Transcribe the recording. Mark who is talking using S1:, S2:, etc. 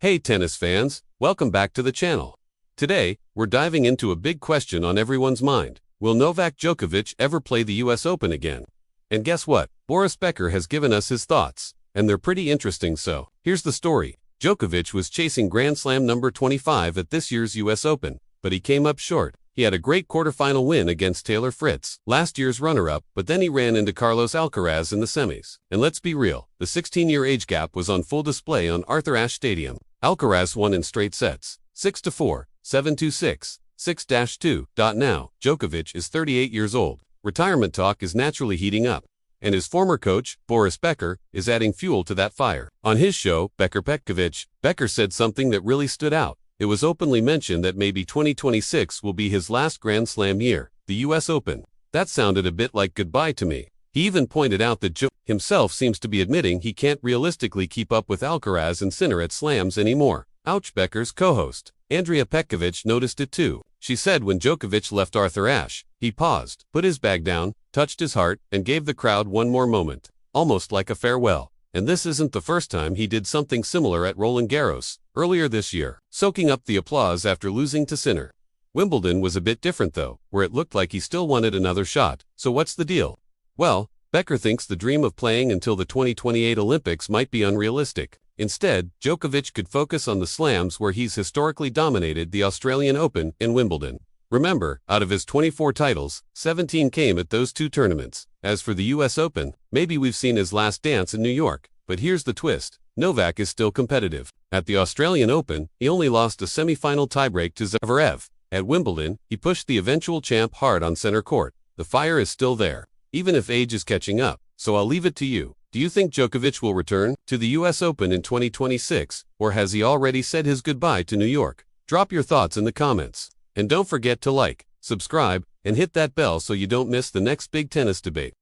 S1: Hey tennis fans, welcome back to the channel. Today, we're diving into a big question on everyone's mind. Will Novak Djokovic ever play the US Open again? And guess what? Boris Becker has given us his thoughts, and they're pretty interesting. So, here's the story. Djokovic was chasing Grand Slam number 25 at this year's US Open, but he came up short. He had a great quarterfinal win against Taylor Fritz, last year's runner-up, but then he ran into Carlos Alcaraz in the semis. And let's be real, the 16-year age gap was on full display on Arthur Ashe Stadium. Alcaraz won in straight sets, 6-4, 7-6, 6-2. Now, Djokovic is 38 years old. Retirement talk is naturally heating up, and his former coach, Boris Becker, is adding fuel to that fire. On his show, Becker said something that really stood out. It was openly mentioned that maybe 2026 will be his last Grand Slam year, the US Open. That sounded a bit like goodbye to me. He even pointed out that Djokovic himself seems to be admitting he can't realistically keep up with Alcaraz and Sinner at slams anymore. Ouch. Becker's co-host, Andrea Petkovic, noticed it too. She said when Djokovic left Arthur Ashe, he paused, put his bag down, touched his heart, and gave the crowd one more moment, almost like a farewell. And this isn't the first time he did something similar at Roland Garros, earlier this year, soaking up the applause after losing to Sinner. Wimbledon was a bit different though, where it looked like he still wanted another shot. So what's the deal? Well, Becker thinks the dream of playing until the 2028 Olympics might be unrealistic. Instead, Djokovic could focus on the slams where he's historically dominated, the Australian Open and Wimbledon. Remember, out of his 24 titles, 17 came at those two tournaments. As for the US Open, maybe we've seen his last dance in New York. But here's the twist. Novak is still competitive. At the Australian Open, he only lost a semi-final tiebreak to Zverev. At Wimbledon, he pushed the eventual champ hard on center court. The fire is still there, even if age is catching up. So I'll leave it to you. Do you think Djokovic will return to the US Open in 2026, or has he already said his goodbye to New York? Drop your thoughts in the comments. And don't forget to like, subscribe, and hit that bell so you don't miss the next big tennis debate.